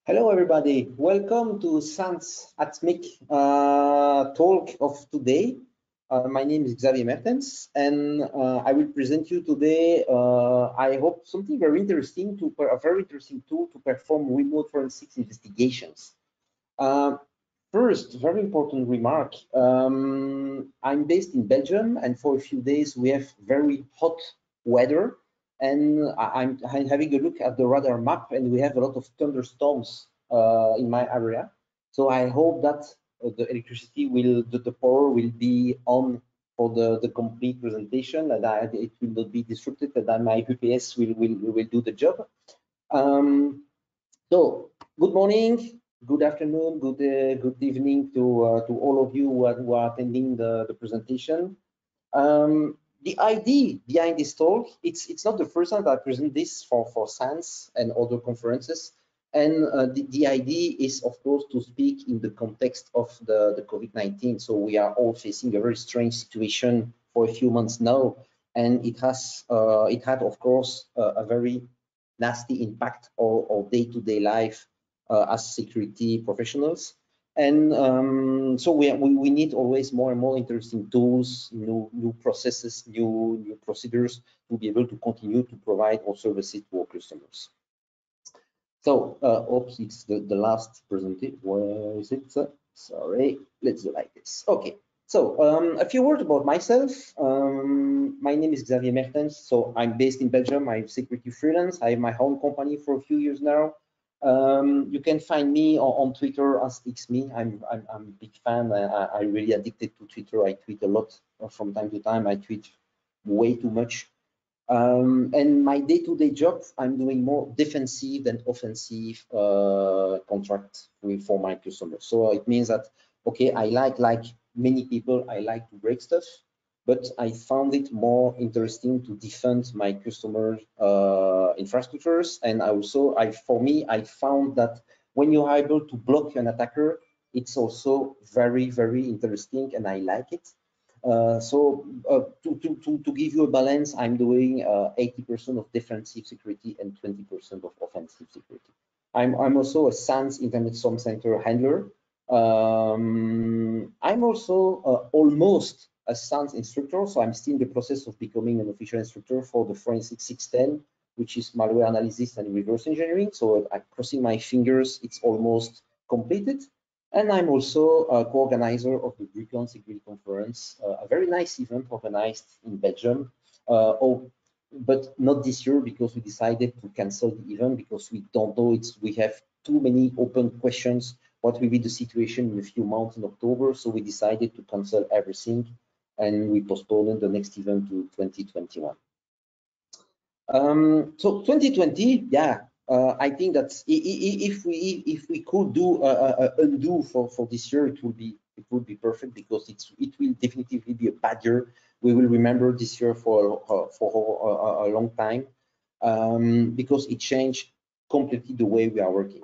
Hello, everybody. Welcome to SANS ATMIC talk of today. My name is Xavier Mertens, and I will present you today, I hope, something very interesting, a very interesting tool to perform remote forensics investigations. First, very important remark. I'm based in Belgium, and for a few days we have very hot weather. And I'm having a look at the radar map, and we have a lot of thunderstorms in my area. So I hope that the electricity the power will be on for the complete presentation, and it will not be disrupted, and that my UPS will do the job. So good morning, good afternoon, good evening to all of you who are attending the presentation. The idea behind this talk, it's not the first time that I present this for SANS and other conferences. And the idea is, of course, to speak in the context of the COVID-19. So we are all facing a very strange situation for a few months now. And it had, of course, a very nasty impact on day-to-day life as security professionals. And so we need always more and more interesting tools, new processes, new procedures to be able to continue to provide our services to our customers. So, oops, it's the last presentation. Where is it? Sorry, let's do like this. Okay. So a few words about myself. My name is Xavier Mertens. So I'm based in Belgium. I'm security freelance. I have my own company for a few years now. You can find me on Twitter as XMe. I'm a big fan. I'm really addicted to Twitter. I tweet a lot from time to time. I tweet way too much. And my day-to-day job, I'm doing more defensive than offensive contract for my customers. So it means that, okay, I like many people, I like to break stuff, but I found it more interesting to defend my customer infrastructures. And for me, I found that when you are able to block an attacker, it's also very, very interesting, and I like it. To give you a balance, I'm doing 80% of defensive security and 20% of offensive security. I'm also a SANS Internet Storm Center handler. I'm also almost a SANS instructor, so I'm still in the process of becoming an official instructor for the Forensic 610, which is malware analysis and reverse engineering. So I'm crossing my fingers, it's almost completed. And I'm also a co-organizer of the Brooklyn Security Conference, a very nice event organized in Belgium. But not this year, because we decided to cancel the event because we don't know, we have too many open questions. What will be the situation in a few months in October? So we decided to cancel everything, and we postponed the next event to 2021. So 2020, yeah. I think that if we could do a undo for this year, it would be perfect, because it will definitively be a bad year. We will remember this year for a long time, because it changed completely the way we are working.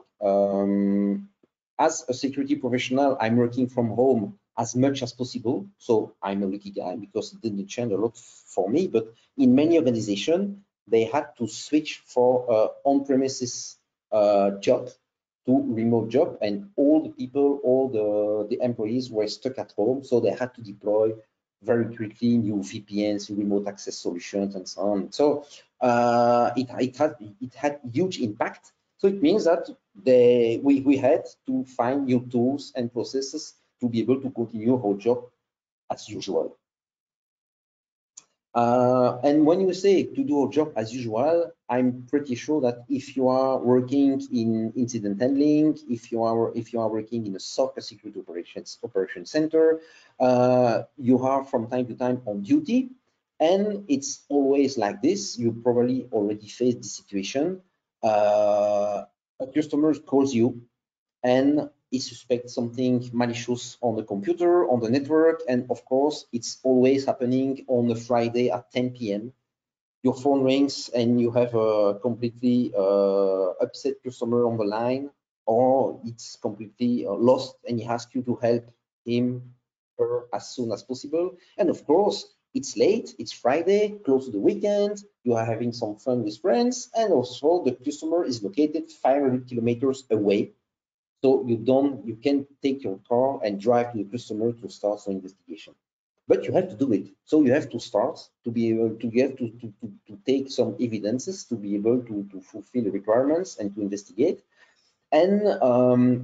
As a security professional, I'm working from home as much as possible. So I'm a lucky guy, because it didn't change a lot for me. But in many organizations, they had to switch for on-premises job to remote job, and all the people, all the employees were stuck at home, so they had to deploy very quickly new VPNs, remote access solutions, and so on. So it had huge impact. So it means that we had to find new tools and processes to be able to continue our job as usual. And when you say to do a job as usual, I'm pretty sure that if you are working in incident handling, if you are working in a SOC, a security operation center, you are from time to time on duty, and it's always like this. You probably already faced this situation. A customer calls you, and he suspects something malicious on the computer, on the network, and of course, it's always happening on a Friday at 10 p.m. Your phone rings, and you have a completely upset customer on the line, or it's completely lost, and he asks you to help him or her as soon as possible. And of course, It's late, it's Friday, close to the weekend, you are having some fun with friends, and also the customer is located 500 kilometers away. So you can take your car and drive to the customer to start some investigation. But you have to do it. So you have to start to be able to to take some evidences to be able to fulfill the requirements and to investigate. And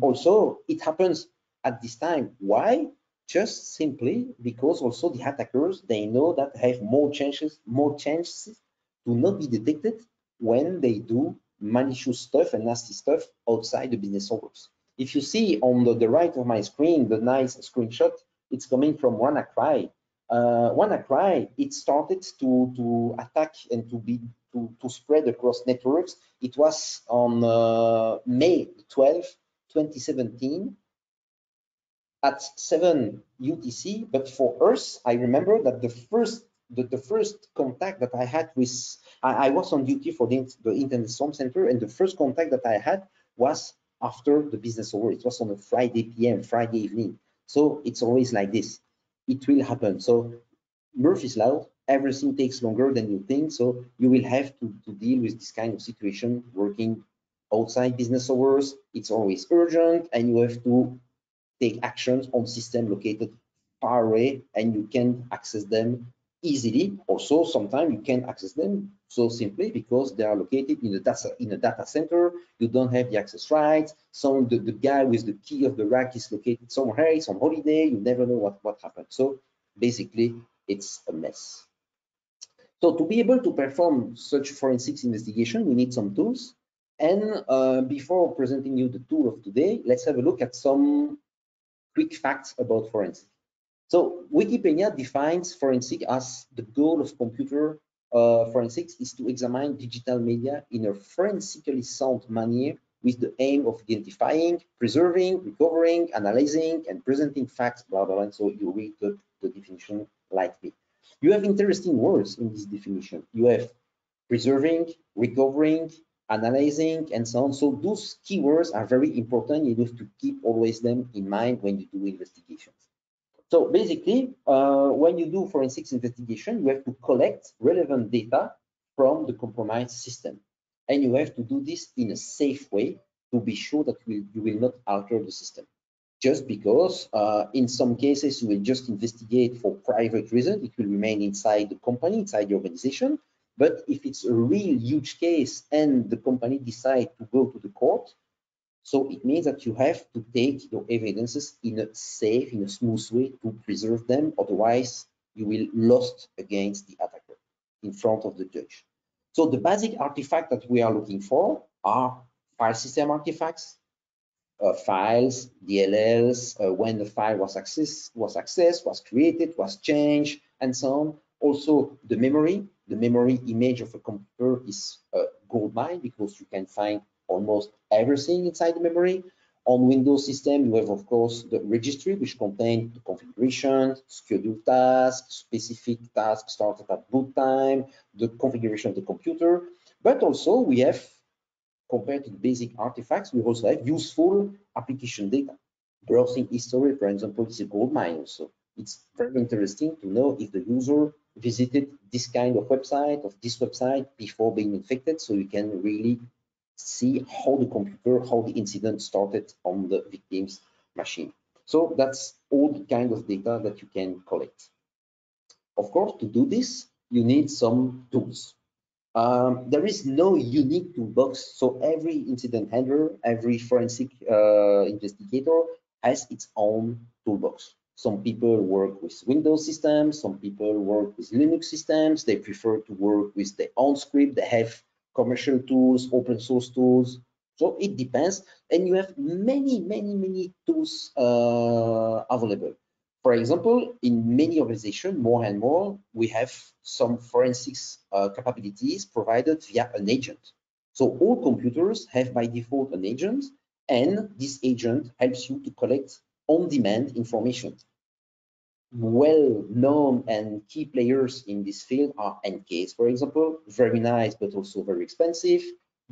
also it happens at this time. Why? Just simply because also the attackers, they know that have more chances to not be detected when they do malicious stuff and nasty stuff outside the business hours. If you see on the right of my screen, the nice screenshot, it's coming from WannaCry. WannaCry, it started to attack and to spread across networks. It was on May 12, 2017 at 7 UTC. But for us, I remember that the first contact that I had with, I was on duty for the Internet Storm Center, and the first contact that I had was after the business hour. It was on a Friday PM, Friday evening. So it's always like this. It will happen. So Murphy's Law, everything takes longer than you think. So you will have to deal with this kind of situation working outside business hours. It's always urgent, and you have to take actions on system located far away, and you can access them easily. Also, sometimes you can access them so simply because they are located in a data center. You don't have the access rights. So the guy with the key of the rack is located somewhere, he's on holiday. You never know what happened. So basically, it's a mess. So to be able to perform such forensics investigation, we need some tools. And before presenting you the tool of today, let's have a look at some quick facts about forensic. So Wikipedia defines forensic as the goal of computer forensics is to examine digital media in a forensically sound manner with the aim of identifying, preserving, recovering, analyzing, and presenting facts, blah, blah, blah. And so you read the definition like me. You have interesting words in this definition. You have preserving, recovering, analyzing, and so on. So those keywords are very important. You have to keep always them in mind when you do investigations. So basically, when you do forensics investigation, you have to collect relevant data from the compromised system. And you have to do this in a safe way to be sure that you will not alter the system. Just because in some cases you will just investigate for private reasons, it will remain inside the company, inside the organization. But if it's a real huge case and the company decide to go to the court, so it means that you have to take your evidences in a safe, in a smooth way to preserve them. Otherwise, you will lost against the attacker in front of the judge. So the basic artifact that we are looking for are file system artifacts, files, DLLs, when the file was accessed, was created, was changed, and so on. Also, the memory image of a computer is a gold mine because you can find almost everything inside the memory. On Windows system, you have, of course, the registry, which contains the configuration, scheduled tasks, specific tasks started at boot time, the configuration of the computer. But also, we have, compared to the basic artifacts, we also have useful application data. Browsing history, for example, is a gold mine also. It's very interesting to know if the user visited this kind of website, before being infected, so you can really see how the computer, how the incident started on the victim's machine. So that's all the kind of data that you can collect. Of course, to do this, you need some tools. There is no unique toolbox, so every incident handler, every forensic investigator has its own toolbox. Some people work with Windows systems, some people work with Linux systems, they prefer to work with their own script, they have commercial tools, open source tools, so it depends, and you have many tools available. For example, in many organizations, more and more, we have some forensics capabilities provided via an agent. So all computers have by default an agent, and this agent helps you to collect on-demand information. Well-known and key players in this field are NKs, for example, very nice, but also very expensive.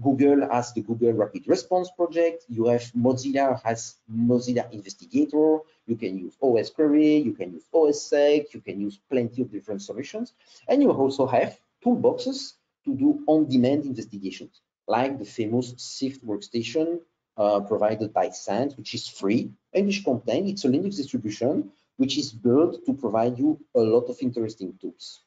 Google has the Google Rapid Response Project. You have Mozilla has Mozilla Investigator. You can use OS Query. You can use OSSec. You can use plenty of different solutions. And you also have toolboxes to do on-demand investigations, like the famous SIFT workstation provided by SANS, which is free and which contains, it's a Linux distribution, which is built to provide you a lot of interesting tools.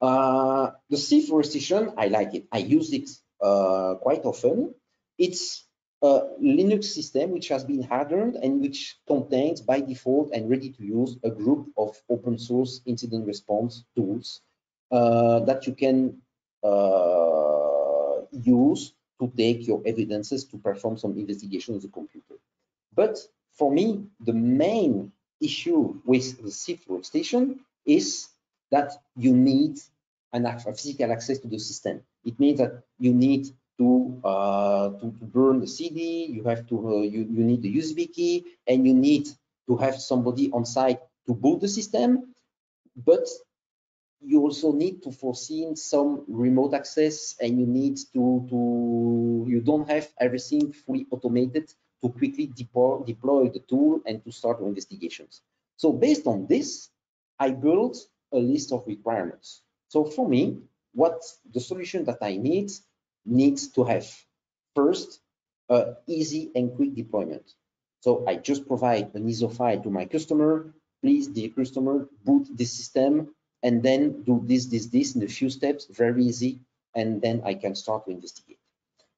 The SIFT workstation, I like it. I use it quite often. It's a Linux system which has been hardened and which contains by default and ready to use a group of open source incident response tools that you can use to take your evidences to perform some investigation on the computer. But for me, the main issue with the SIFT workstation is that you need a physical access to the system. It means that you need to burn the CD, you have to you need the USB key, and you need to have somebody on site to boot the system. But you also need to foresee some remote access, and you need you don't have everything fully automated to quickly deploy the tool and to start investigations. So based on this, I built a list of requirements. So for me, what the solution that I needs to have first, easy and quick deployment. So I just provide an ISO file to my customer. Please, dear customer, boot the system and then do this in a few steps, very easy, and then I can start to investigate.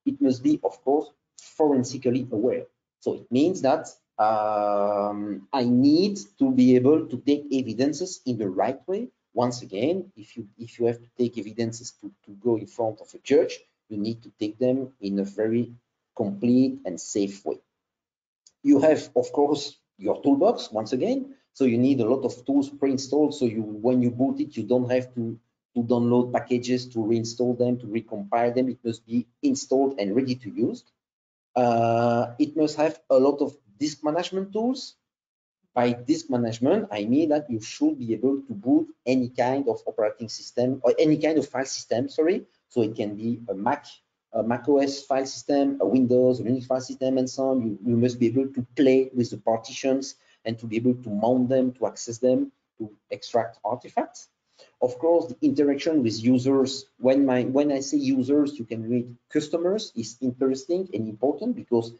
It must be, of course, forensically aware. So it means that I need to be able to take evidences in the right way. Once again, if you have to take evidences to go in front of a judge, you need to take them in a very complete and safe way. You have, of course, your toolbox, once again. So you need a lot of tools pre-installed. So when you boot it, you don't have to download packages to reinstall them, to recompile them. It must be installed and ready to use. It must have a lot of disk management tools. By disk management, I mean that you should be able to boot any kind of operating system or any kind of file system, sorry. So it can be a Mac OS file system, a Windows, a Linux file system, and so on. You must be able to play with the partitions and to be able to mount them, to access them, to extract artifacts. Of course, the interaction with users, when I say users, you can read customers, is interesting and important because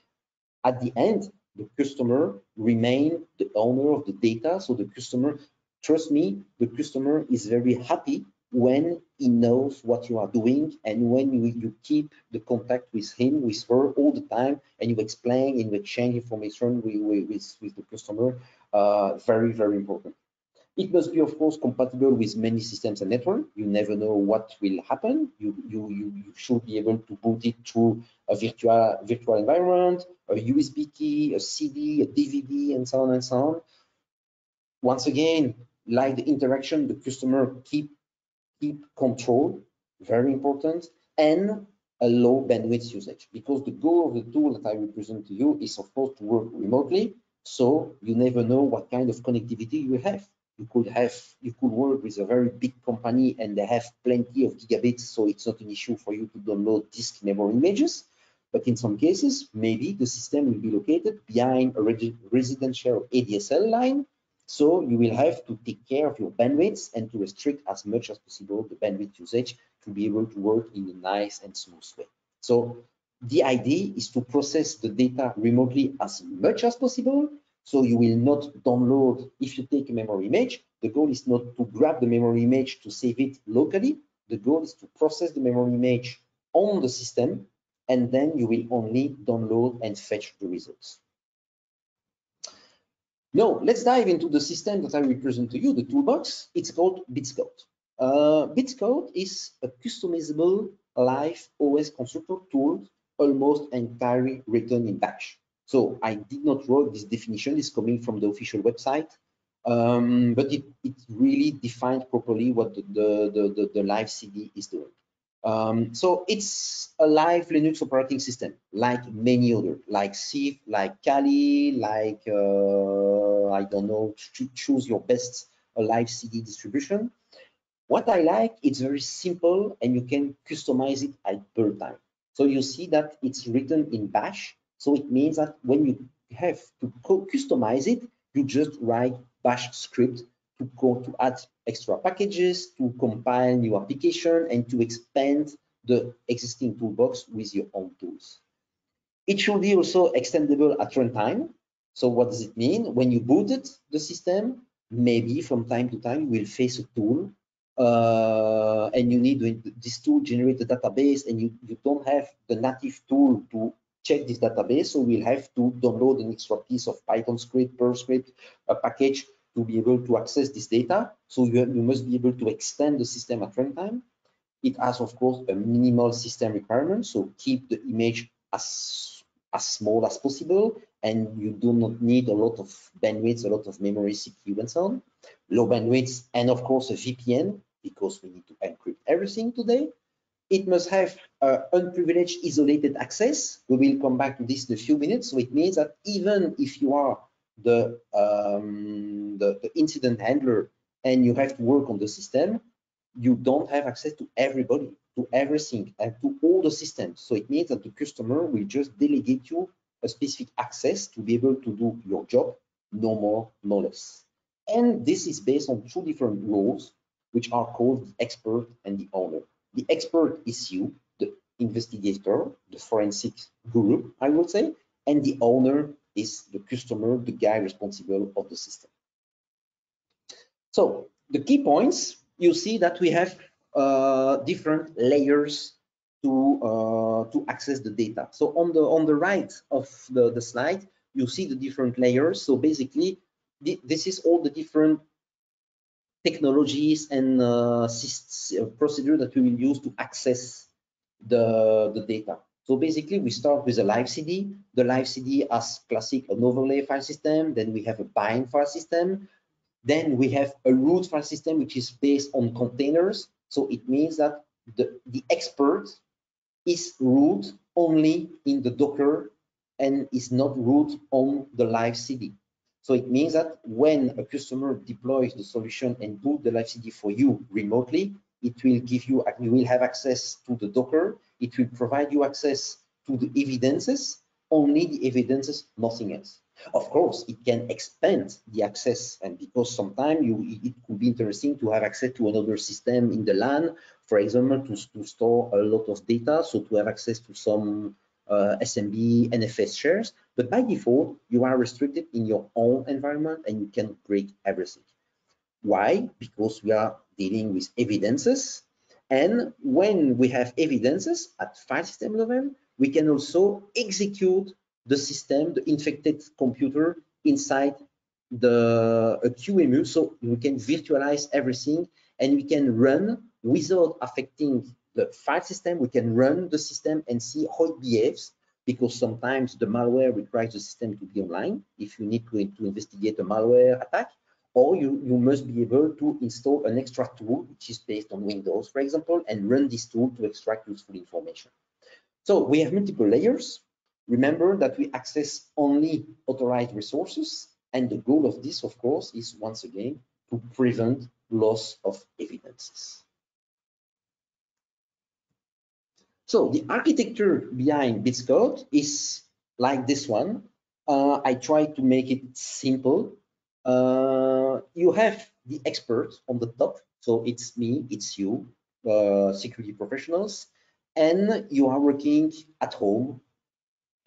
at the end, the customer remains the owner of the data. So the customer, trust me, the customer is very happy when he knows what you are doing and when you keep the contact with him, with her all the time, and you explain and you exchange information with the customer. Very, very important. It must be, of course, compatible with many systems and networks. You never know what will happen. You should be able to boot it through a virtual environment, a USB key, a CD, a DVD, and so on and so on. Once again, like the interaction, the customer keep control, very important, and a low bandwidth usage, because the goal of the tool that I will present to you is, of course, to work remotely. So you never know what kind of connectivity you have. You could work with a very big company and they have plenty of gigabits, so it's not an issue for you to download disk memory images. But in some cases, maybe the system will be located behind a residential ADSL line. So you will have to take care of your bandwidth and to restrict as much as possible the bandwidth usage to be able to work in a nice and smooth way. So the idea is to process the data remotely as much as possible. So you will not download, if you take a memory image, the goal is not to grab the memory image to save it locally. The goal is to process the memory image on the system, and then you will only download and fetch the results. Now, let's dive into the system that I will present to you, the toolbox. It's called Bitscode. Bitscode is a customizable live OS constructor tool, almost entirely written in Bash. So I did not write this definition, it's coming from the official website, but it really defines properly what the live CD is doing. So it's a live Linux operating system, like many other, like SIFT, like Kali, like I don't know, choose your best live CD distribution. What I like, it's very simple and you can customize it at per time. So you see that it's written in bash. So it means that when you have to customize it, you just write bash script to add extra packages, to compile new application, and to expand the existing toolbox with your own tools. It should be also extendable at runtime. So what does it mean? When you booted the system, maybe from time to time you will face a tool and you need this tool generate a database and you don't have the native tool to check this database. So we'll have to download an extra piece of Python script, Perl script, a package to be able to access this data. So you must be able to extend the system at runtime. It has, of course, a minimal system requirement. So keep the image as small as possible, and you do not need a lot of bandwidth, a lot of memory, CPU, and so on. Low bandwidth, and of course a VPN, because we need to encrypt everything today. It must have unprivileged isolated access. We will come back to this in a few minutes. So it means that even if you are the incident handler and you have to work on the system, you don't have access to everybody, to everything, and to all the systems. So it means that the customer will just delegate you a specific access to be able to do your job, no more, no less. And this is based on two different roles, which are called the expert and the owner. The expert is you, the investigator, the forensic guru, I would say, and the owner is the customer, the guy responsible of the system. So the key points, you see that we have different layers to access the data. So on the right of the slide, you see the different layers. So basically, this is all the different technologies and procedure that we will use to access the data. So basically, we start with a live CD. The live CD has classic an overlay file system. Then we have a bind file system. Then we have a root file system, which is based on containers. So it means that the expert is root only in the Docker and is not root on the live CD. So it means that when a customer deploys the solution and boot the live CD for you remotely, it will give you, you will have access to the Docker. It will provide you access to the evidences, only the evidences, nothing else. Of course, it can expand the access, and because sometimes it could be interesting to have access to another system in the LAN, for example, to store a lot of data, so to have access to some SMB, NFS shares. But by default, you are restricted in your own environment and you can break everything. Why? Because we are dealing with evidences. And when we have evidences at file system level, we can also execute the system, the infected computer inside a QEMU. So we can virtualize everything and we can run without affecting the file system. We can run the system and see how it behaves, because sometimes the malware requires the system to be online if you need to investigate a malware attack, or you must be able to install an extra tool which is based on Windows, for example, and run this tool to extract useful information. So we have multiple layers. Remember that we access only authorized resources, and the goal of this, of course, is once again to prevent loss of evidences. So the architecture behind Bits Code is like this one. I try to make it simple. You have the expert on the top, so it's me, it's you, security professionals, and you are working at home,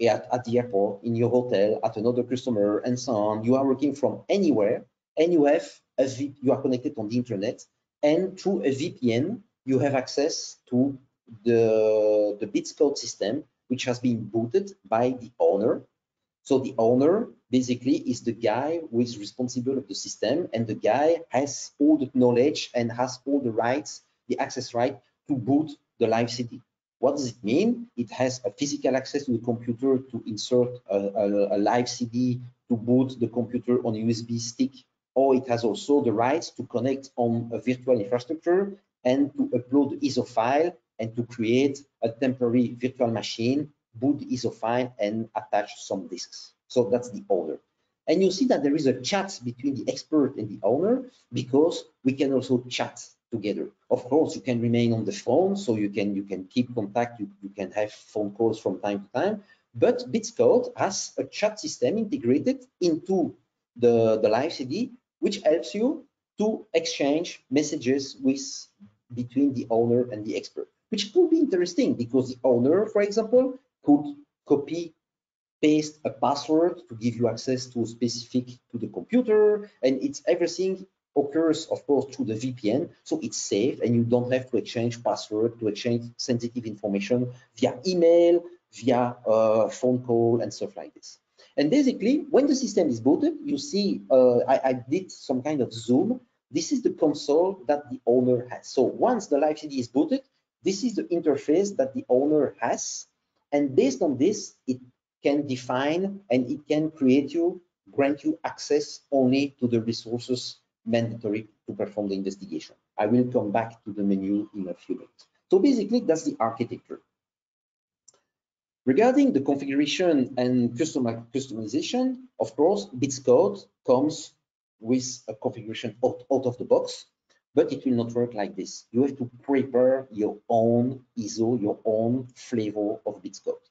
at the airport, in your hotel, at another customer, and so on. You are working from anywhere, and you have you are connected on the internet, and through a VPN, you have access to the Bits Code system, which has been booted by the owner. So the owner basically is the guy who is responsible of the system, and the guy has all the knowledge and has all the rights, the access right to boot the live CD. What does it mean? It has a physical access to the computer to insert a live CD, to boot the computer on a USB stick, or it has also the rights to connect on a virtual infrastructure and to upload the ISO file and to create a temporary virtual machine, boot the ISO file, and attach some disks. So that's the owner. And you see that there is a chat between the expert and the owner, because we can also chat together. Of course, you can remain on the phone, so you can keep contact, you can have phone calls from time to time, but Bitscode has a chat system integrated into the live CD, which helps you to exchange messages between the owner and the expert, which could be interesting because the owner, for example, could copy paste a password to give you access to the computer, and everything occurs, of course, through the VPN, so it's safe and you don't have to exchange password, to exchange sensitive information via email, via phone call and stuff like this. And basically, when the system is booted, you see, I did some kind of zoom. This is the console that the owner has. So once the live CD is booted, this is the interface that the owner has, and based on this, it can define and it can grant you access only to the resources mandatory to perform the investigation. I will come back to the menu in a few minutes. So basically, that's the architecture. Regarding the configuration and customization, of course, Bitscode comes with a configuration out of the box, but it will not work like this. You have to prepare your own ISO, your own flavor of Bitscode.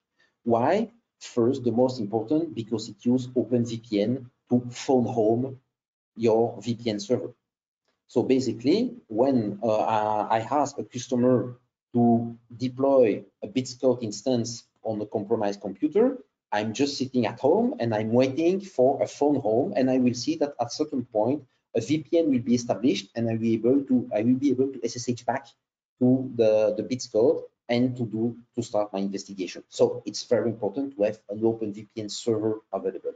Why? First, the most important, because it uses OpenVPN to phone home your VPN server. So basically, when I ask a customer to deploy a Bitscode instance on a compromised computer, I'm just sitting at home and I'm waiting for a phone home, and I will see that at a certain point a VPN will be established, and I will be able to SSH back to the Bitscode and to start my investigation. So it's very important to have an open VPN server available.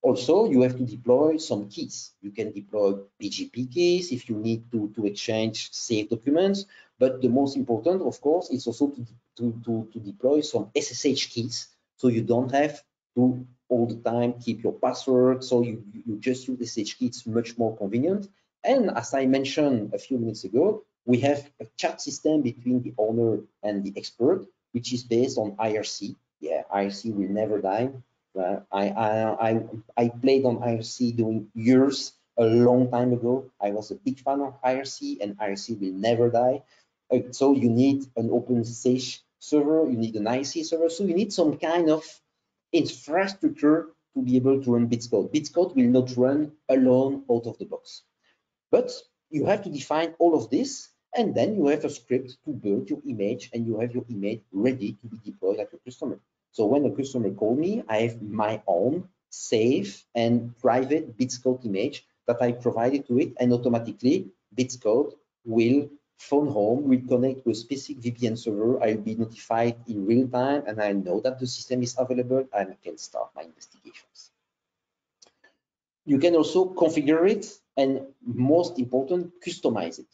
Also, you have to deploy some keys. You can deploy PGP keys if you need to exchange saved documents, but the most important, of course, is also to deploy some SSH keys, so you don't have to all the time keep your password. So you just use SSH key. It's much more convenient. And as I mentioned a few minutes ago, we have a chat system between the owner and the expert, which is based on IRC. Yeah, IRC will never die. I played on IRC during years, a long time ago. I was a big fan of IRC, and IRC will never die. So you need an OpenSSH server, you need an IC server, so you need some kind of infrastructure to be able to run Bitscode. Bitscode will not run alone out of the box. But you have to define all of this, and then you have a script to build your image, and you have your image ready to be deployed at your customer. So when a customer calls me, I have my own safe and private Bitscode image that I provided to it, and automatically Bitscode will phone home, will connect to a specific VPN server. I'll be notified in real time, and I know that the system is available, and I can start my investigations. You can also configure it, and most important, customize it.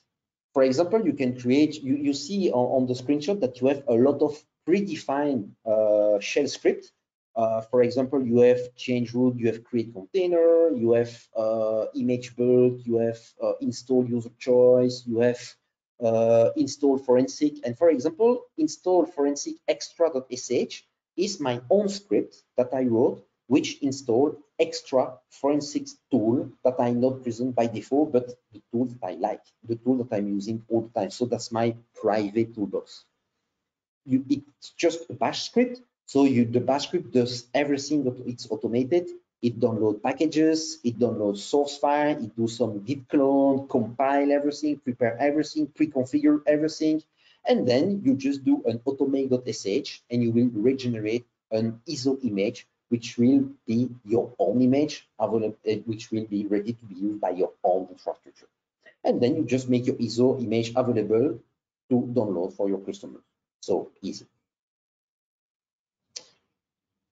For example, you can create, you see on the screenshot that you have a lot of predefined shell script. For example, you have change root, you have create container, you have image build, you have install user choice, you have install forensic. And for example, install forensic extra.sh is my own script that I wrote, which installed extra forensics tool that I not present by default, but the tool that I like, the tool that I'm using all the time. So that's my private toolbox. It's just a bash script. So the bash script does everything that it's automated. It downloads packages, it downloads source file, it does some git clone, compile everything, prepare everything, pre-configure everything. And then you just do an automate.sh and you will regenerate an ISO image, which will be your own image, which will be ready to be used by your own infrastructure. And then you just make your ISO image available to download for your customers. So easy.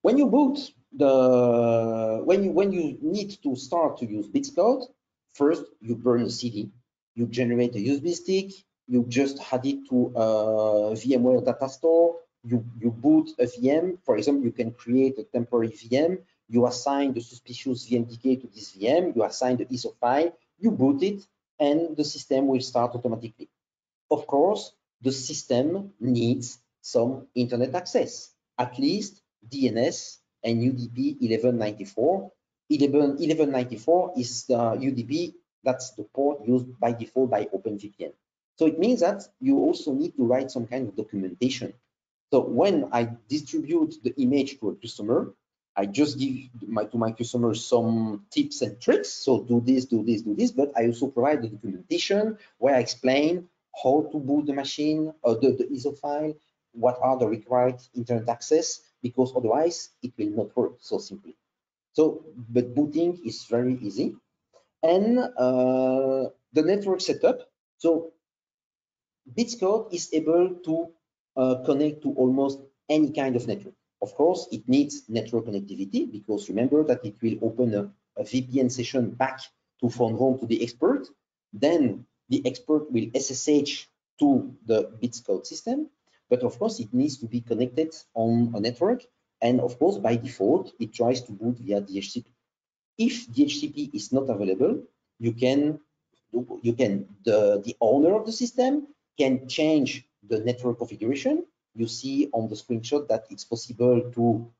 When you boot when you need to start to use Bitscode, first you burn a CD, you generate a USB stick, you just add it to a VMware data store, you boot a VM. For example, you can create a temporary VM, you assign the suspicious VMDK to this VM, you assign the ISO file, you boot it, and the system will start automatically. Of course, the system needs some internet access, at least DNS and UDP 1194. 1194 is the UDP, that's the port used by default by OpenVPN. So it means that you also need to write some kind of documentation. So when I distribute the image to a customer, I just give to my customers some tips and tricks. So do this, do this, do this, but I also provide the documentation where I explain how to boot the machine or the ISO file, what are the required internet access, because otherwise it will not work so simply. So, but booting is very easy. And the network setup. So Bitscode is able to connect to almost any kind of network. Of course, it needs network connectivity, because remember that it will open a VPN session back to phone home to the expert. Then the expert will SSH to the Bitscode system. But of course, it needs to be connected on a network. And of course, by default, it tries to boot via DHCP. If DHCP is not available, the owner of the system can change the network configuration. You see on the screenshot that it's possible to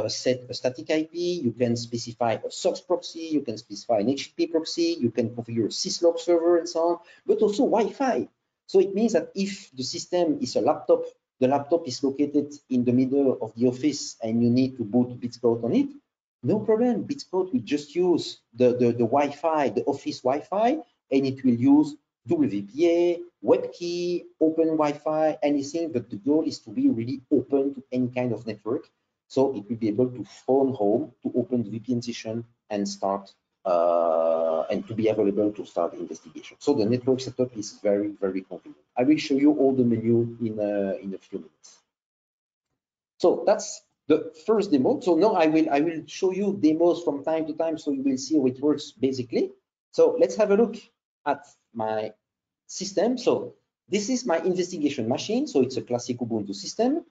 set a static IP. You can specify a SOX proxy. You can specify an HTTP proxy. You can configure a syslog server and so on, but also Wi-Fi. So it means that if the system is a laptop, the laptop is located in the middle of the office and you need to boot Bitscode on it, no problem. Bitscode will just use the Wi-Fi, the office Wi-Fi, and it will use WPA, WebKey, Open Wi-Fi, anything. But the goal is to be really open to any kind of network. So it will be able to phone home to open the VPN session and start and to be available to start the investigation. So the network setup is very, very convenient. I will show you all the menu in a few minutes. So that's the first demo. So now I will show you demos from time to time, so you will see how it works basically. So let's have a look at my system. So this is my investigation machine. So it's a classic Ubuntu system.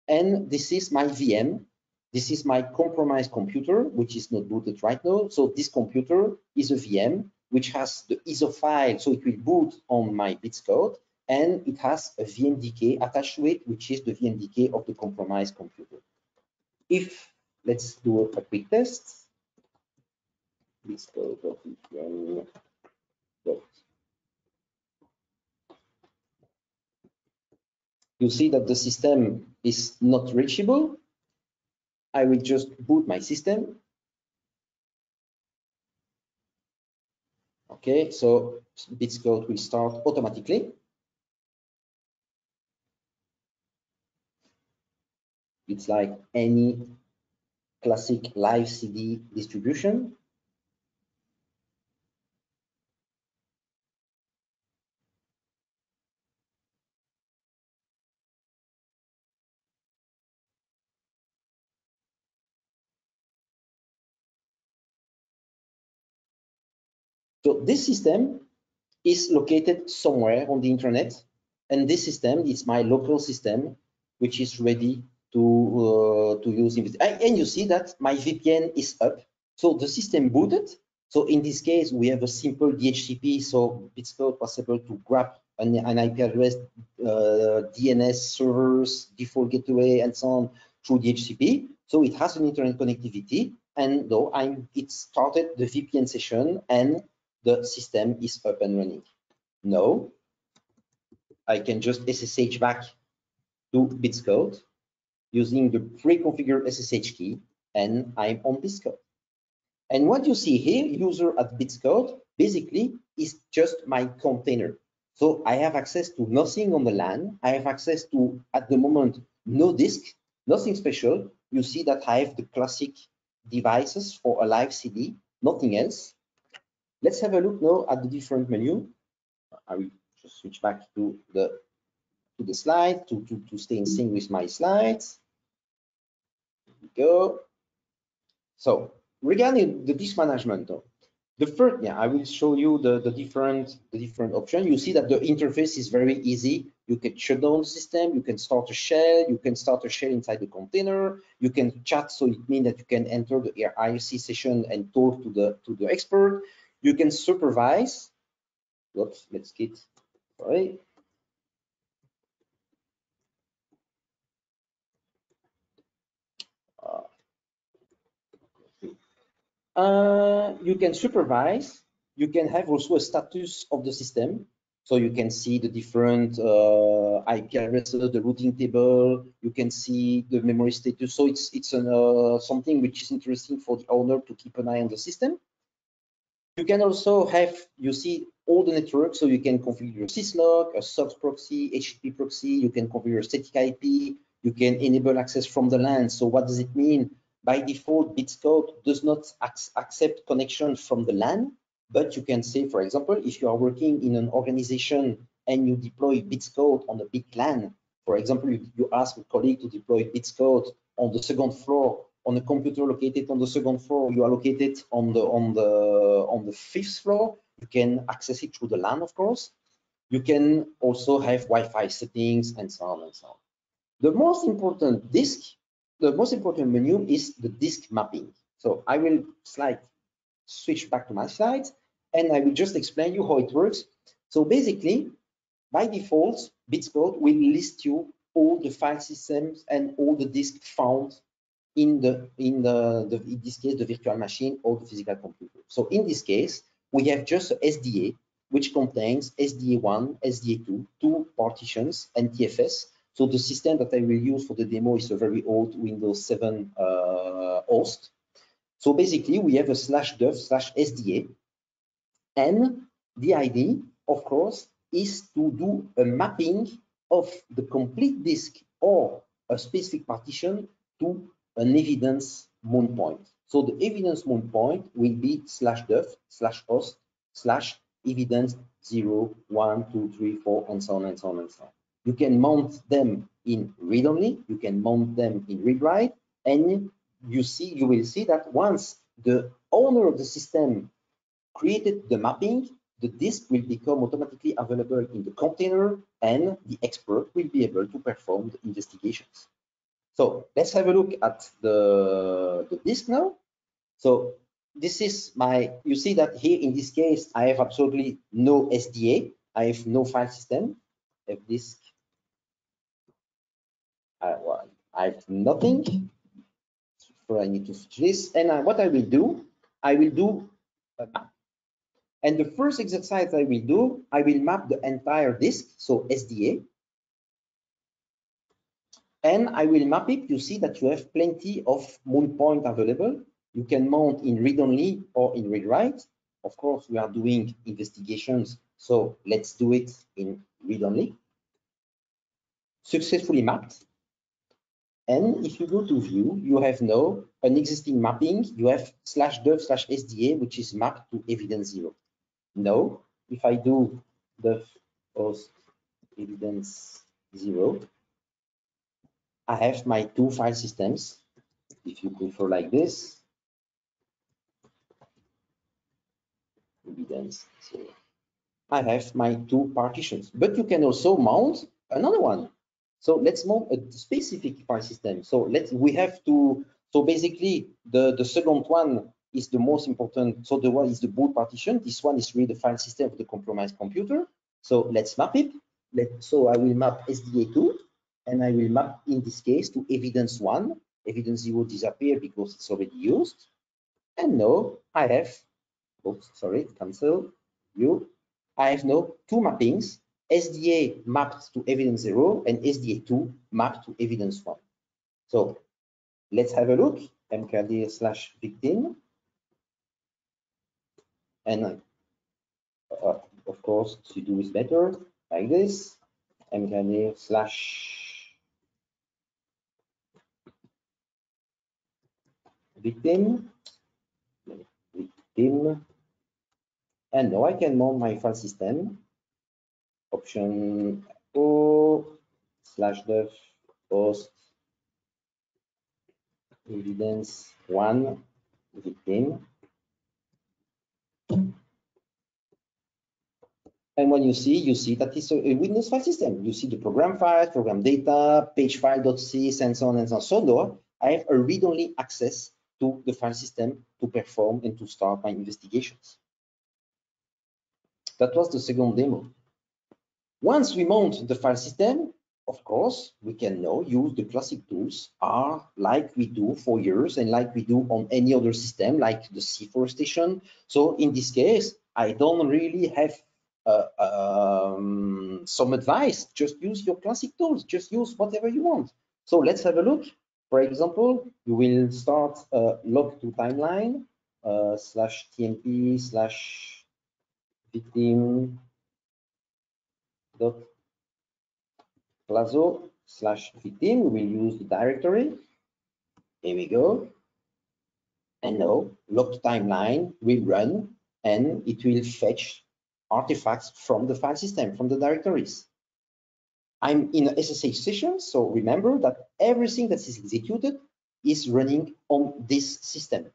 And this is my VM. This is my compromised computer, which is not booted right now. So this computer is a VM, which has the ISO file. So it will boot on my Bitscode. And it has a VMDK attached to it, which is the VMDK of the compromised computer. If, let's do a quick test. Bitscode.vpn. You see that the system is not reachable. I will just boot my system. Okay, so Bitscode will start automatically. It's like any classic live CD distribution. So this system is located somewhere on the internet, and this system is my local system, which is ready to use it. And you see that my VPN is up. So the system booted. So in this case, we have a simple DHCP. So Bitscode was able to grab an IP address, DNS servers, default gateway, and so on through DHCP. So it has an internet connectivity. And though it started the VPN session, and the system is up and running. No, I can just SSH back to Bitscode using the pre-configured SSH key, and I'm on Bitscode. And what you see here, user at Bitscode, basically is just my container. So I have access to nothing on the LAN. I have access to, at the moment, no disk, nothing special. You see that I have the classic devices for a live CD, nothing else. Let's have a look now at the different menu. I will just switch back to the slide to stay in sync with my slides. Here we go. So regarding the disk management, though, the first, I will show you the different options. You see that the interface is very easy. You can shut down the system. You can start a shell. You can start a shell inside the container. You can chat, so it means that you can enter the IRC session and talk to the expert. You can supervise. Whoops, let's get sorry. You can supervise. You can have also a status of the system. So you can see the different IP addresses, the routing table. You can see the memory status. So it's something which is interesting for the owner to keep an eye on the system. You can also have, you see all the networks, so you can configure syslog, a SOX proxy, HTTP proxy. You can configure static IP. You can enable access from the LAN. So what does it mean? By default, Bitscope does not accept connection from the LAN. But you can say, for example, if you are working in an organization and you deploy Bitscode on a big LAN, for example, you ask a colleague to deploy Bitscode on the second floor on a computer located on the second floor, you are located on the fifth floor. You can access it through the LAN, of course. You can also have Wi-Fi settings and so on and so on. The most important menu is the disk mapping. So I will switch back to my slides, and I will just explain you how it works. So basically, by default, Bitscode will list you all the file systems and all the disks found in this case, the virtual machine or the physical computer. So in this case, we have just a SDA, which contains SDA1, SDA2, 2 partitions, and TFS. So the system that I will use for the demo is a very old Windows 7 host. So basically, we have a /dev/SDA, and the idea, of course, is to do a mapping of the complete disk or a specific partition to an evidence mount point. So the evidence mount point will be /dev/host/evidence 0, 1, 2, 3, 4, and so on and so on and so on. You can mount them in read-only, you can mount them in read-write, and you will see that once the owner of the system created the mapping, the disk will become automatically available in the container, and the expert will be able to perform the investigations. So let's have a look at the disk now. So this is you see that here in this case, I have absolutely no SDA. I have no file system. I have disk. I have nothing. So I need to switch this. And what I will do a map. And the first exercise I will do, I will map the entire disk, so SDA. And I will map it. You see that you have plenty of mount point available. You can mount in read-only or in read-write. Of course, we are doing investigations, so let's do it in read-only. Successfully mapped. And if you go to view, you have now an existing mapping. You have /dev/SDA, which is mapped to evidence 0. Now, if I do dev host evidence 0, I have my 2 file systems, if you prefer like this, evidence 0. I have my 2 partitions, but you can also mount another one. So let's mount a specific file system. So so basically the second one is the most important. So the one is the boot partition. This one is really the file system of the compromised computer. So let's map it. So I will map SDA2, and I will map in this case to evidence 1. Evidence 0 disappear because it's already used. And now I have, oops, sorry, cancel view. I have now 2 mappings. SDA mapped to evidence 0 and SDA2 mapped to evidence 1. So let's have a look. mkd/victim. And of course, sudo is better, like this. mkd/victim. And now I can mount my file system. Option O /dev host evidence 1 victim. And when you see that it's a Windows file system. You see the program files, program data, page file.sys, and so on and so on. So now I have a read-only access to the file system to perform and to start my investigations. That was the second demo. Once we mount the file system, of course, we can now use the classic tools like we do for years and like we do on any other system, like the workstation. So in this case, I don't really have some advice, just use your classic tools, just use whatever you want. So let's have a look. For example, you will start log to timeline /tmp /victim dot plazo /victim. We will use the directory. Here we go. And now log to timeline will run and it will fetch artifacts from the file system, from the directories. I'm in a SSH session, so remember that everything that is executed is running on this system.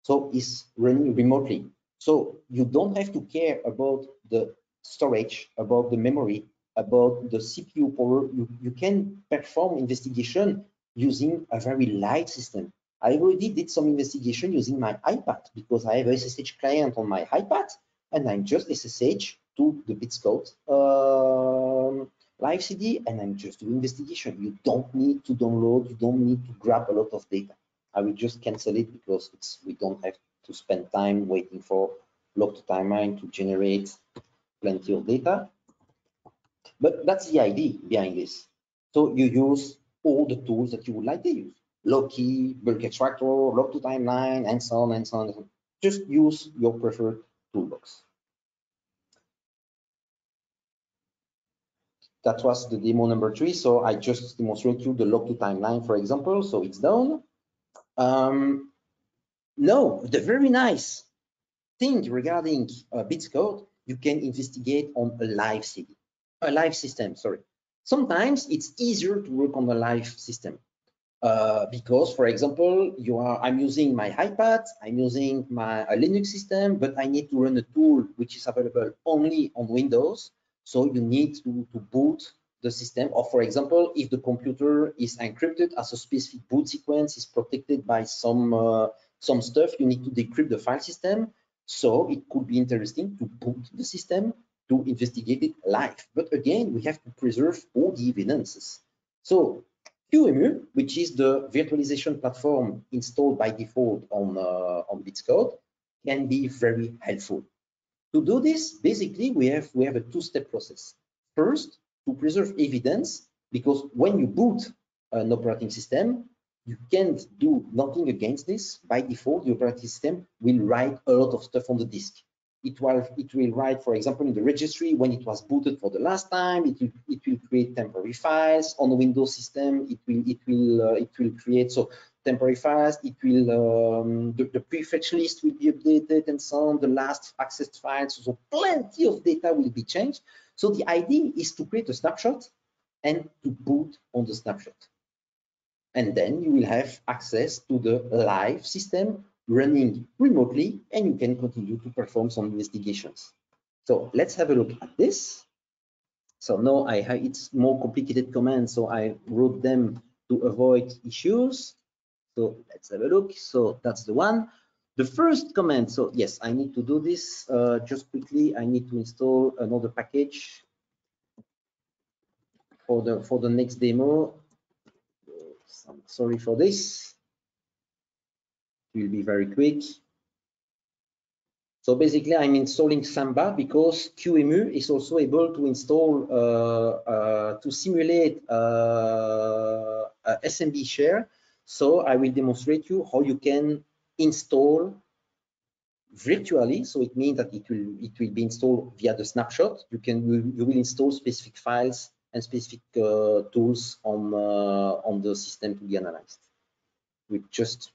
So it's running remotely. So you don't have to care about the storage, about the memory, about the CPU power. You can perform investigation using a very light system. I already did some investigation using my iPad because I have a SSH client on my iPad and I'm just SSH to the Bitscode live CD and I'm just doing investigation. You don't need to download, you don't need to grab a lot of data. I will just cancel it because we don't have to spend time waiting for log to timeline to generate plenty of data. But that's the idea behind this. So you use all the tools that you would like to use. Loki, bulk extractor, log to timeline, and so on and so on. And so on. Just use your preferred toolbox. That was the demo number 3. So I just demonstrate you the log to timeline, for example. So it's done. No, the very nice thing regarding Bitscode, you can investigate on a live CD, a live system. Sorry. Sometimes it's easier to work on a live system because, for example, I'm using my iPad, I'm using a Linux system, but I need to run a tool which is available only on Windows. So you need to boot the system, or for example, if the computer is encrypted as a specific boot sequence is protected by some stuff, you need to decrypt the file system. So it could be interesting to boot the system to investigate it live. But again, we have to preserve all the evidences. So QEMU, which is the virtualization platform installed by default on Bitscode, can be very helpful. To do this, basically, we have a two-step process. First, to preserve evidence, because when you boot an operating system, you can't do nothing against this. By default, the operating system will write a lot of stuff on the disk. It will write, for example, in the registry when it was booted for the last time. It will create temporary files on the Windows system. It will create temporary files. It will the prefetch list will be updated and so on. The last accessed files, so plenty of data will be changed. So the idea is to create a snapshot and to boot on the snapshot. And then you will have access to the live system running remotely, and you can continue to perform some investigations. So let's have a look at this. So now it's more complicated commands, so I wrote them to avoid issues. So let's have a look. So that's the one. The first command, so yes, I need to do this just quickly. I need to install another package for the next demo. Sorry for this. It will be very quick. So basically, I'm installing Samba because QEMU is also able to install to simulate a SMB share. So I will demonstrate you how you can install virtually. So it means that it will be installed via the snapshot. You will install specific files and specific tools on the system to be analyzed. We're just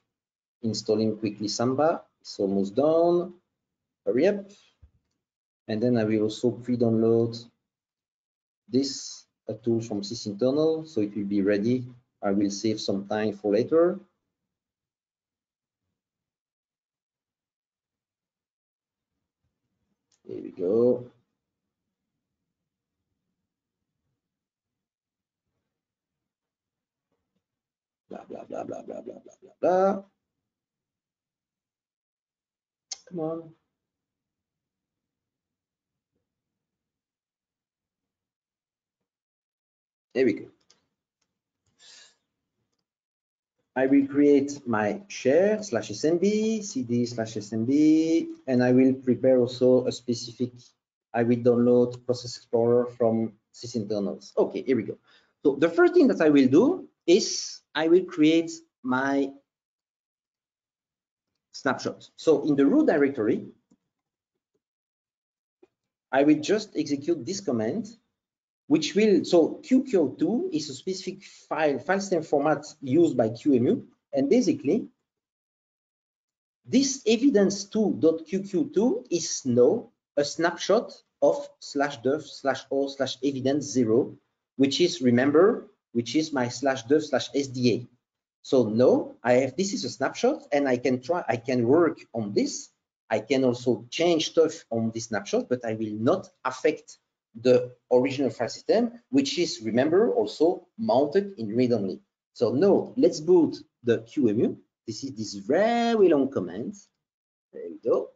installing quickly Samba. It's almost done. Hurry up. And then I will also pre-download this tool from sysinternal, so it will be ready. I will save some time for later. Here we go. Blah, blah, blah, blah, blah, blah, blah, blah, blah. Come on. There we go. I will create my share /SMB, CD /SMB, and I will prepare also a specific I will download Process Explorer from sysinternals. Okay, here we go. So the first thing that I will do is I will create my snapshot. So in the root directory, I will just execute this command, which will, so QQ2 is a specific file system format used by QEMU, and basically this evidence2.qq2 is now a snapshot of /dev/o/evidence0, which is, remember, which is my /dev/sda. So now I have, this is a snapshot, and I can work on this. I can also change stuff on this snapshot, but I will not affect the original file system, which is, remember, also mounted in read-only. So now let's boot the QEMU. This is this very long command. There we go.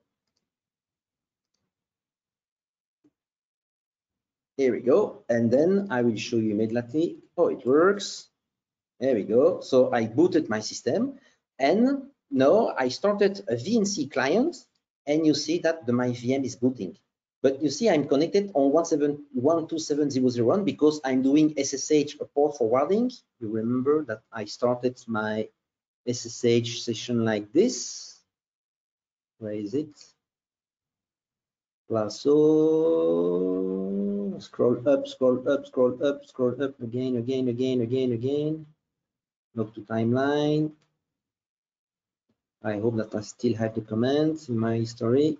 Here we go. And then I will show you immediately. Oh, it works. There we go. So I booted my system, and now I started a VNC client, and you see that my VM is booting. But you see I'm connected on 127.0.0.1 because I'm doing SSH port forwarding. You remember that I started my SSH session like this. Where is it? Lasso, scroll up, scroll up, scroll up, scroll up, again. Look to timeline. I hope that I still have the comments in my history.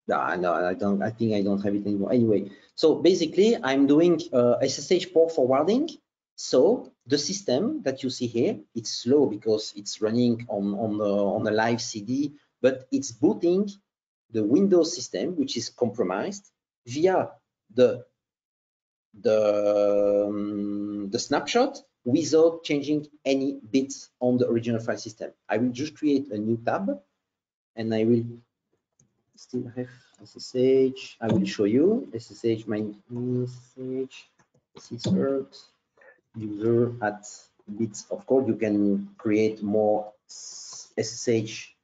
No, I don't. I think I don't have it anymore. Anyway, so basically, I'm doing SSH port forwarding. So the system that you see here, it's slow because it's running on a live CD, but it's booting the Windows system, which is compromised, via the snapshot without changing any bits on the original file system. I will just create a new tab, and I will still have SSH. I will show you SSH my SSH cert user at bits. Of course, you can create more SSH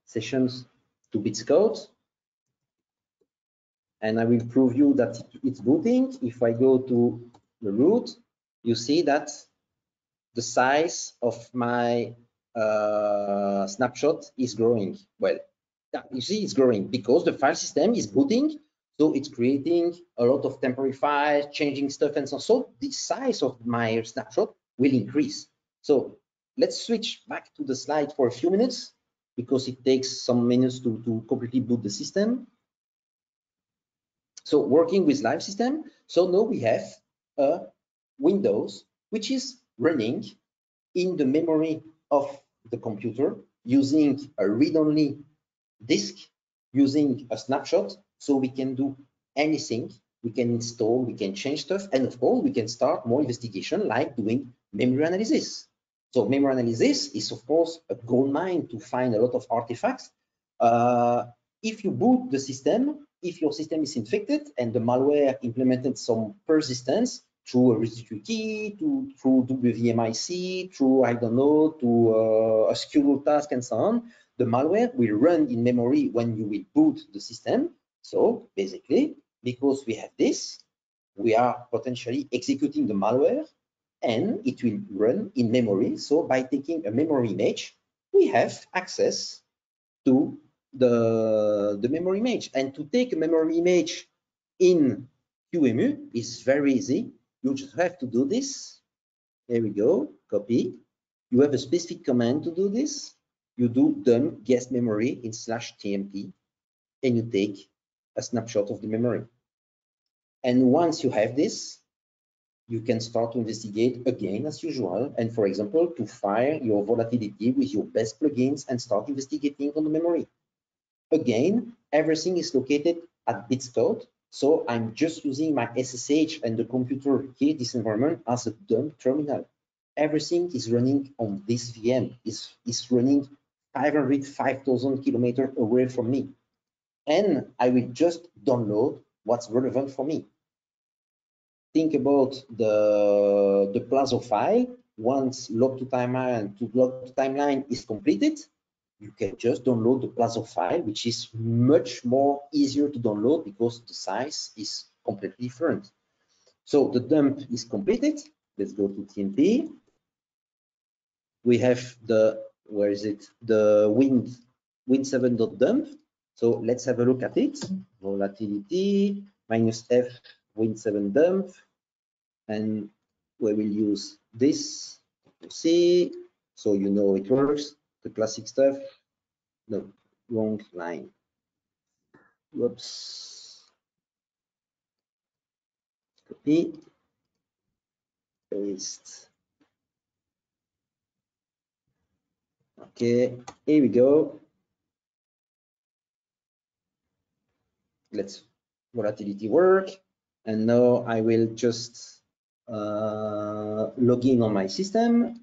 sessions to bits code, and I will prove you that it's booting. If I go to the root, you see that the size of my snapshot is growing. Well, you see it's growing because the file system is booting, so it's creating a lot of temporary files, changing stuff, and so on. So the size of my snapshot will increase. So let's switch back to the slide for a few minutes because it takes some minutes to completely boot the system. So working with live system, so now we have a Windows which is running in the memory of the computer using a read-only disk, using a snapshot, so we can do anything. We can install, we can change stuff, and of course we can start more investigation like doing memory analysis. So memory analysis is of course a gold mine to find a lot of artifacts. If you boot the system, if your system is infected and the malware implemented some persistence through a registry key, through WVMIC, through, I don't know, to a schedule task and so on, the malware will run in memory when you will boot the system. So basically, because we have this, we are potentially executing the malware and it will run in memory. So by taking a memory image, we have access to the memory image. And to take a memory image in QEMU is very easy. You just have to do this. There we go, copy. You have a specific command to do this. You do dump guest memory in /tmp, and you take a snapshot of the memory. And once you have this, you can start to investigate again as usual. And for example, to fire your volatility with your best plugins and start investigating on the memory. Again, everything is located at bits code. So I'm just using my SSH and the computer here, this environment, as a dump terminal. Everything is running on this VM. It's running 5,000 kilometers away from me. And I will just download what's relevant for me. Think about the Plazo file. Once log to timeline is completed, you can just download the Plazo file, which is much more easier to download because the size is completely different. So the dump is completed. Let's go to TMP. We have the, where is it? The win7.dump. So let's have a look at it. Volatility -f win7dump, and we will use this to see. So you know it works. The classic stuff. No, wrong line. Whoops. Copy. Paste. Okay, here we go. Let's volatility work. And now I will just log in on my system.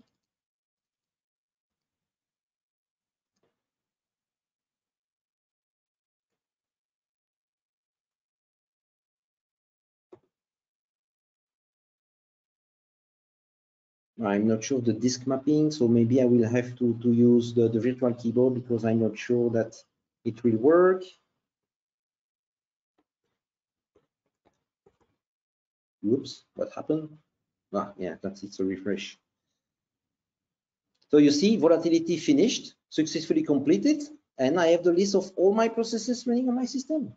I'm not sure the disk mapping, so maybe I will have to use the virtual keyboard because I'm not sure that it will work. Whoops, what happened? Ah, yeah, it's a refresh. So you see, volatility finished, successfully completed, and I have the list of all my processes running on my system.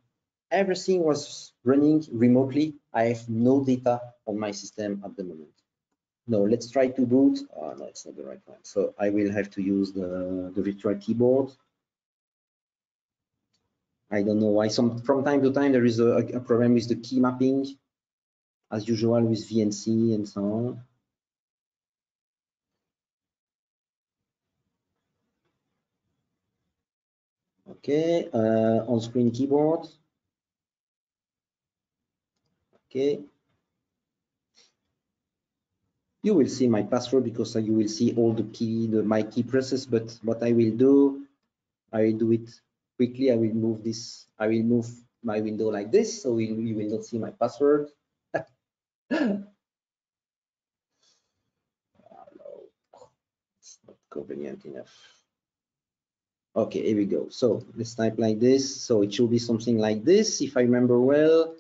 Everything was running remotely. I have no data on my system at the moment. No, let's try to boot. Oh, no, it's not the right one. So I will have to use the virtual keyboard. I don't know why. From time to time there is a problem with the key mapping, as usual with VNC and so on. Okay, on-screen keyboard. Okay. You will see my password because you will see all the my key presses. But what I will do it quickly. I will move this. I will move my window like this, so you will not see my password. No, it's not convenient enough. Okay, here we go. So let's type like this. So it should be something like this, if I remember well.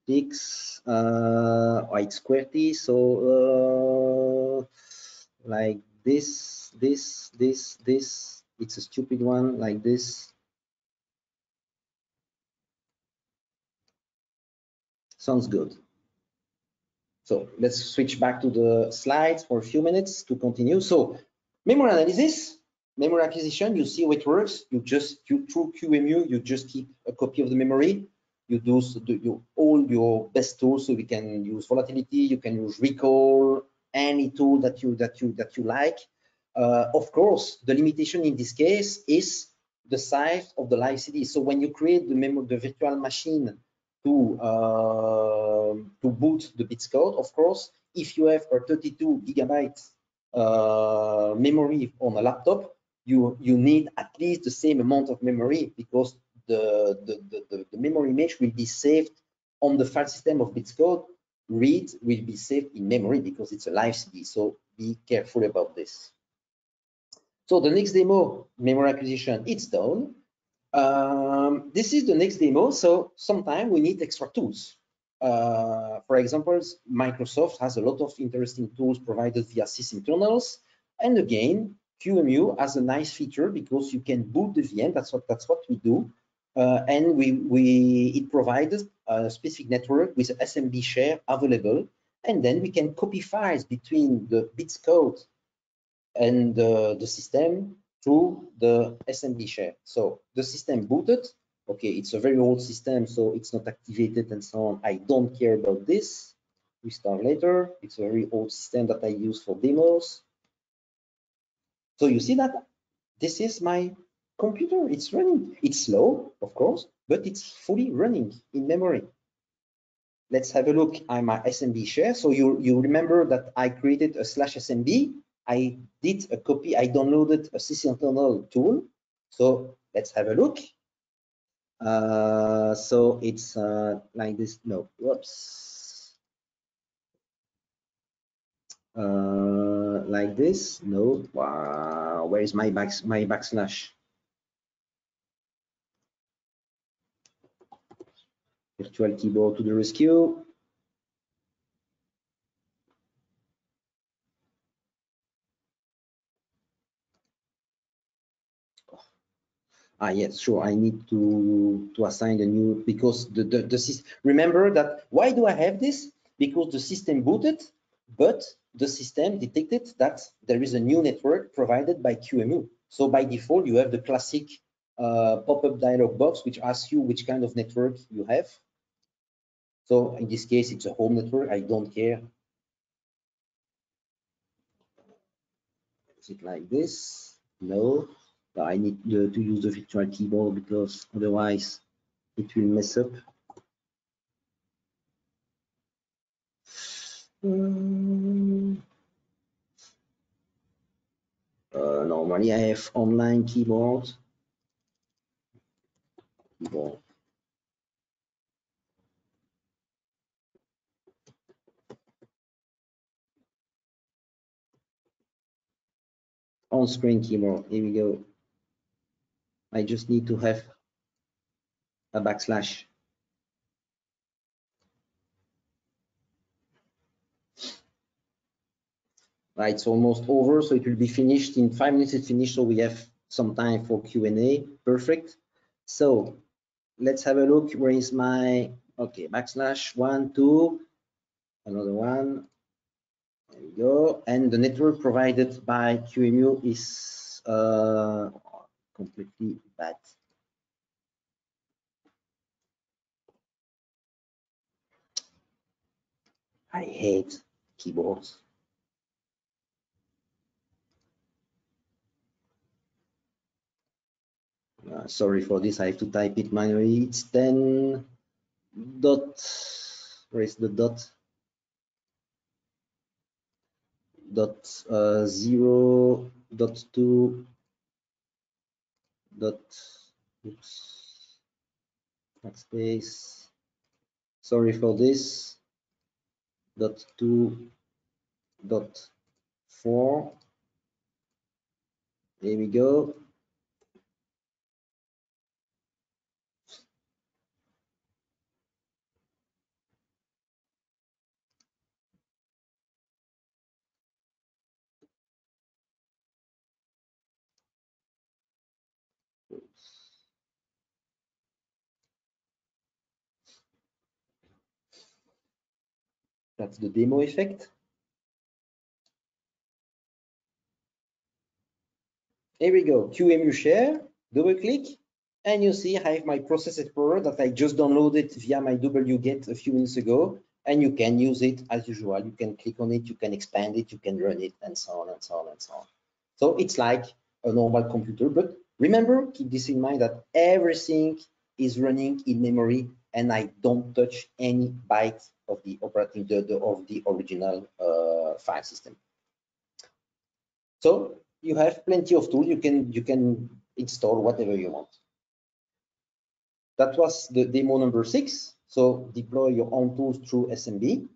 X it's QWERTY. So like this. It's a stupid one like this. Sounds good. So let's switch back to the slides for a few minutes to continue. So memory analysis, memory acquisition, you see how it works. Through QEMU, you just keep a copy of the memory. You do all your best tools, so we can use volatility, you can use recall, any tool that you like. Of course, the limitation in this case is the size of the live CD. So when you create the virtual machine to boot the bits code, of course, if you have a 32 gigabytes memory on a laptop, you need at least the same amount of memory because the memory image will be saved on the file system of bits code. Read will be saved in memory because it's a live CD. So be careful about this. So the next demo, memory acquisition, it's done. This is the next demo. So sometimes we need extra tools. For example, Microsoft has a lot of interesting tools provided via sys internals. And again, QEMU has a nice feature because you can boot the VM. That's what we do. And it provides a specific network with SMB share available. And then we can copy files between the bits code and the system through the SMB share. So the system booted. Okay, it's a very old system, so it's not activated and so on. I don't care about this. We start later. It's a very old system that I use for demos. So you see that this is my computer. It's running. It's slow, of course, but it's fully running in memory. Let's have a look at my SMB share. So you remember that I created a /SMB. I did a copy. I downloaded a sysinternal tool. So let's have a look. So it's like this. No, whoops. Like this. No. Wow. Where is my backslash? Virtual keyboard to the rescue. Yes, sure. I need to assign a new, because the system. Remember that why do I have this? Because the system booted, but the system detected that there is a new network provided by QEMU. So by default, you have the classic pop-up dialog box, which asks you which kind of network you have. So in this case, it's a home network. I don't care. Is it like this? No. I need to use the virtual keyboard because otherwise it will mess up. Normally I have online keyboard. On-screen keyboard. Here we go. I just need to have a backslash. Right, it's almost over, so it will be finished in 5 minutes. It's finished, so we have some time for Q&A. Perfect. So let's have a look. Where is my, okay, backslash 1, 2, another one. There we go. And the network provided by QEMU is completely bad. I hate keyboards. Sorry for this, I have to type it manually. It's 10 dot, where is the dot? Dot 0 dot 2 dot, oops, backspace. Sorry for this. Dot 2 dot 4. There we go. That's the demo effect. Here we go, QEMU share, double click, and you see I have my process explorer that I just downloaded via my wget a few minutes ago, and you can use it as usual. You can click on it, you can expand it, you can run it, and so on and so on and so on. So it's like a normal computer, but remember, keep this in mind that everything is running in memory, and I don't touch any byte of the operating of the original file system. So you have plenty of tools. You can install whatever you want. That was the demo number 6. So deploy your own tools through SMB.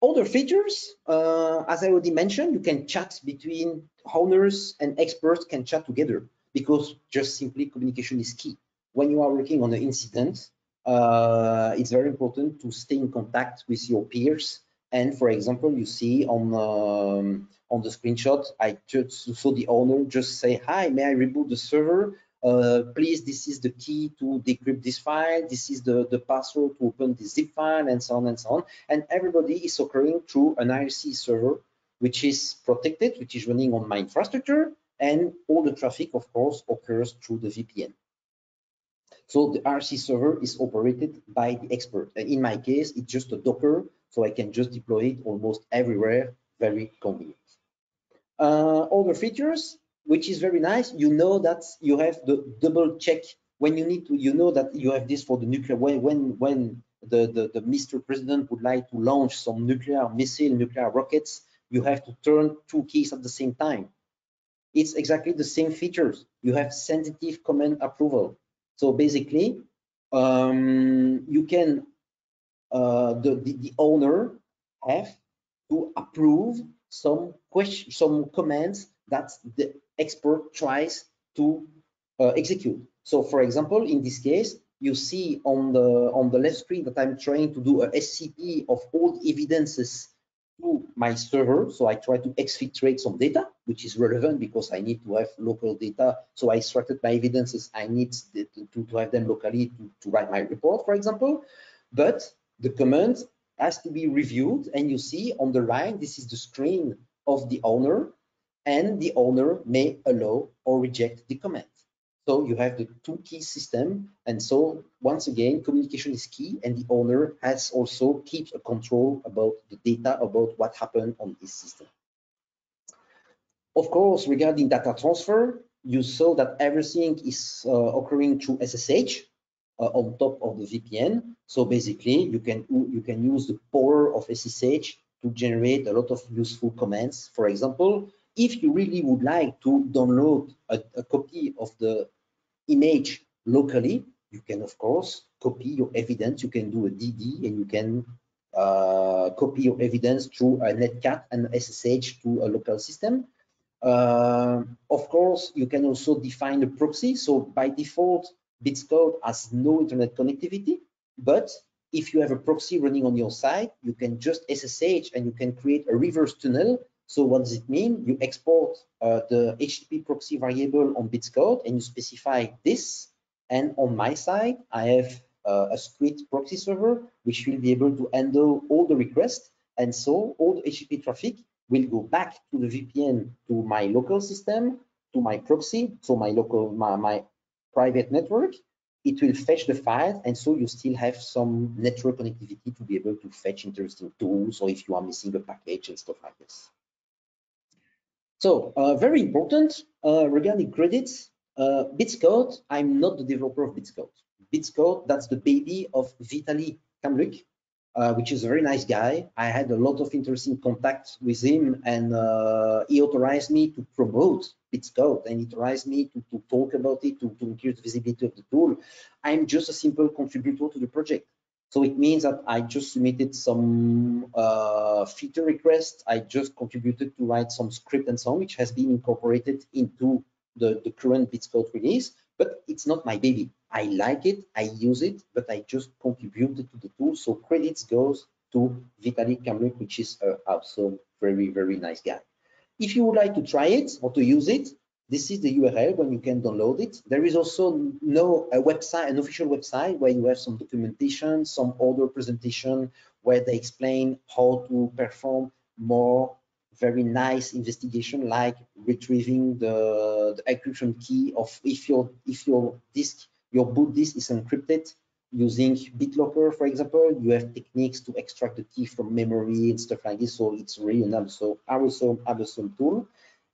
Other features, as I already mentioned, you can chat between owners and experts can chat together, because just simply communication is key. When you are working on an incident, it's very important to stay in contact with your peers. And for example, you see on the screenshot, I just saw the owner just say, "Hi, may I reboot the server? Please, this is the key to decrypt this file. This is the password to open the zip file," and so on and so on. And everybody is occurring through an IRC server, which is protected, which is running on my infrastructure, and all the traffic, of course, occurs through the VPN. So the IRC server is operated by the expert. And in my case, it's just a Docker, so I can just deploy it almost everywhere, very convenient. Other features, which is very nice, you know that you have the double check when you need to, you know that you have this for the nuclear, when the Mr. President would like to launch some nuclear missile, nuclear rockets, you have to turn 2 keys at the same time. It's exactly the same features. You have sensitive command approval. So basically, you can, the owner have to approve some commands that the expert tries to execute. So for example, in this case, you see on the left screen that I'm trying to do a SCP of all the evidences to my server. So I try to exfiltrate some data, which is relevant because I need to have local data. So I extracted my evidences. I need to have them locally to write my report, for example. But the command has to be reviewed. And you see on the right, this is the screen of the owner. And the owner may allow or reject the command. So you have the two key system. And so once again, communication is key, and the owner has also keeps a control about the data, about what happened on this system. Of course, regarding data transfer, you saw that everything is occurring through SSH on top of the VPN. So basically, you can use the power of SSH to generate a lot of useful commands. For example, if you really would like to download a copy of the image locally, you can of course copy your evidence. You can do a DD, and you can copy your evidence through a netcat and SSH to a local system. Of course, you can also define a proxy. So by default, Bitscode has no internet connectivity, but if you have a proxy running on your side, you can just SSH and you can create a reverse tunnel. So what does it mean? You export the HTTP proxy variable on Bitscode and you specify this. And on my side, I have a script proxy server, which will be able to handle all the requests. And so all the HTTP traffic will go back to the VPN, to my local system, to my proxy, so my private network. It will fetch the file, and so you still have some network connectivity to be able to fetch interesting tools, or if you are missing a package and stuff like this. So very important regarding credits, Bitscode, I'm not the developer of Bitscode. Bitscode, that's the baby of Vitaly Kamlyk, which is a very nice guy. I had a lot of interesting contact with him, and he authorized me to promote Bitscode, and he authorized me to talk about it, to increase the visibility of the tool. I'm just a simple contributor to the project. So it means that I just submitted some feature requests. I just contributed to write some script and so on, which has been incorporated into the current Bitscode release, but it's not my baby. I like it, I use it, but I just contributed to the tool. So credits goes to Vitaly Kamlyk, which is also very, very nice guy. If you would like to try it or to use it, this is the URL when you can download it. There is also a website, an official website where you have some documentation, some other presentation where they explain how to perform more very nice investigation, like retrieving the encryption key of if your disk, your boot disk is encrypted using BitLocker, for example. You have techniques to extract the key from memory and stuff like this. So it's really an awesome tool.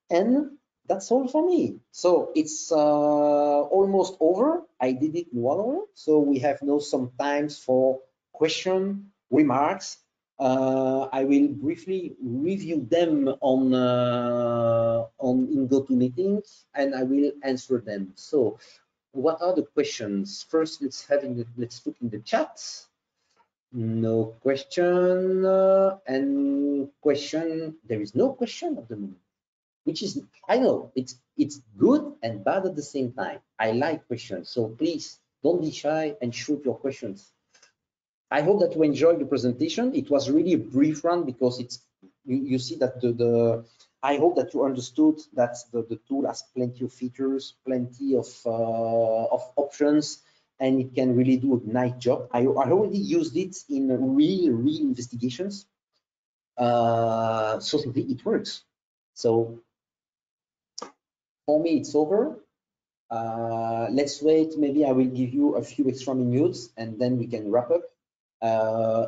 And that's all for me. So it's almost over. I did it in 1 hour. So we have now some times for question, remarks. I will briefly review them on in GoToMeeting, and I will answer them. So what are the questions? First, let's look in the chat. No question. And question, there is no question at the moment, which is, I know it's good and bad at the same time. I like questions, so please don't be shy and shoot your questions. I hope that you enjoyed the presentation. It was really a brief run because it's you see that I hope that you understood that the tool has plenty of features, plenty of options, and it can really do a nice job. I already used it in real investigations, so simply it works. So for me, it's over. Let's wait. Maybe I will give you a few extra minutes, and then we can wrap up.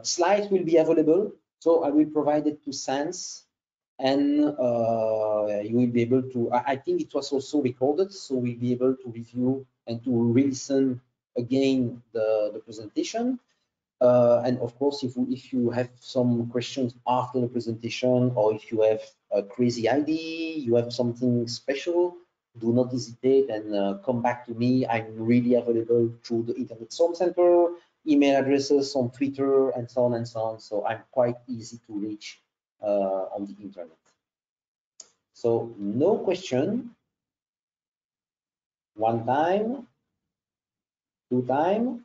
Slides will be available, so I will provide it to SANS, and you will be able to. I think it was also recorded, so we'll be able to review and to re-listen again the presentation. And of course, if you have some questions after the presentation, or if you have a crazy idea, you have something special, do not hesitate and come back to me. I'm really available through the Internet Storm Center, email addresses on Twitter, and so on and so on. So I'm quite easy to reach on the internet. So no question. 1 time, 2 time.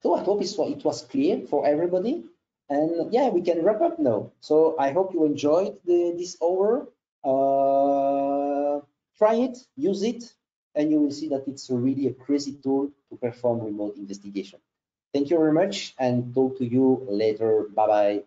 So I hope it was clear for everybody. And yeah, we can wrap up now. So I hope you enjoyed this hour. Try it, use it, and you will see that it's really a crazy tool to perform remote investigation. Thank you very much and talk to you later. Bye-bye.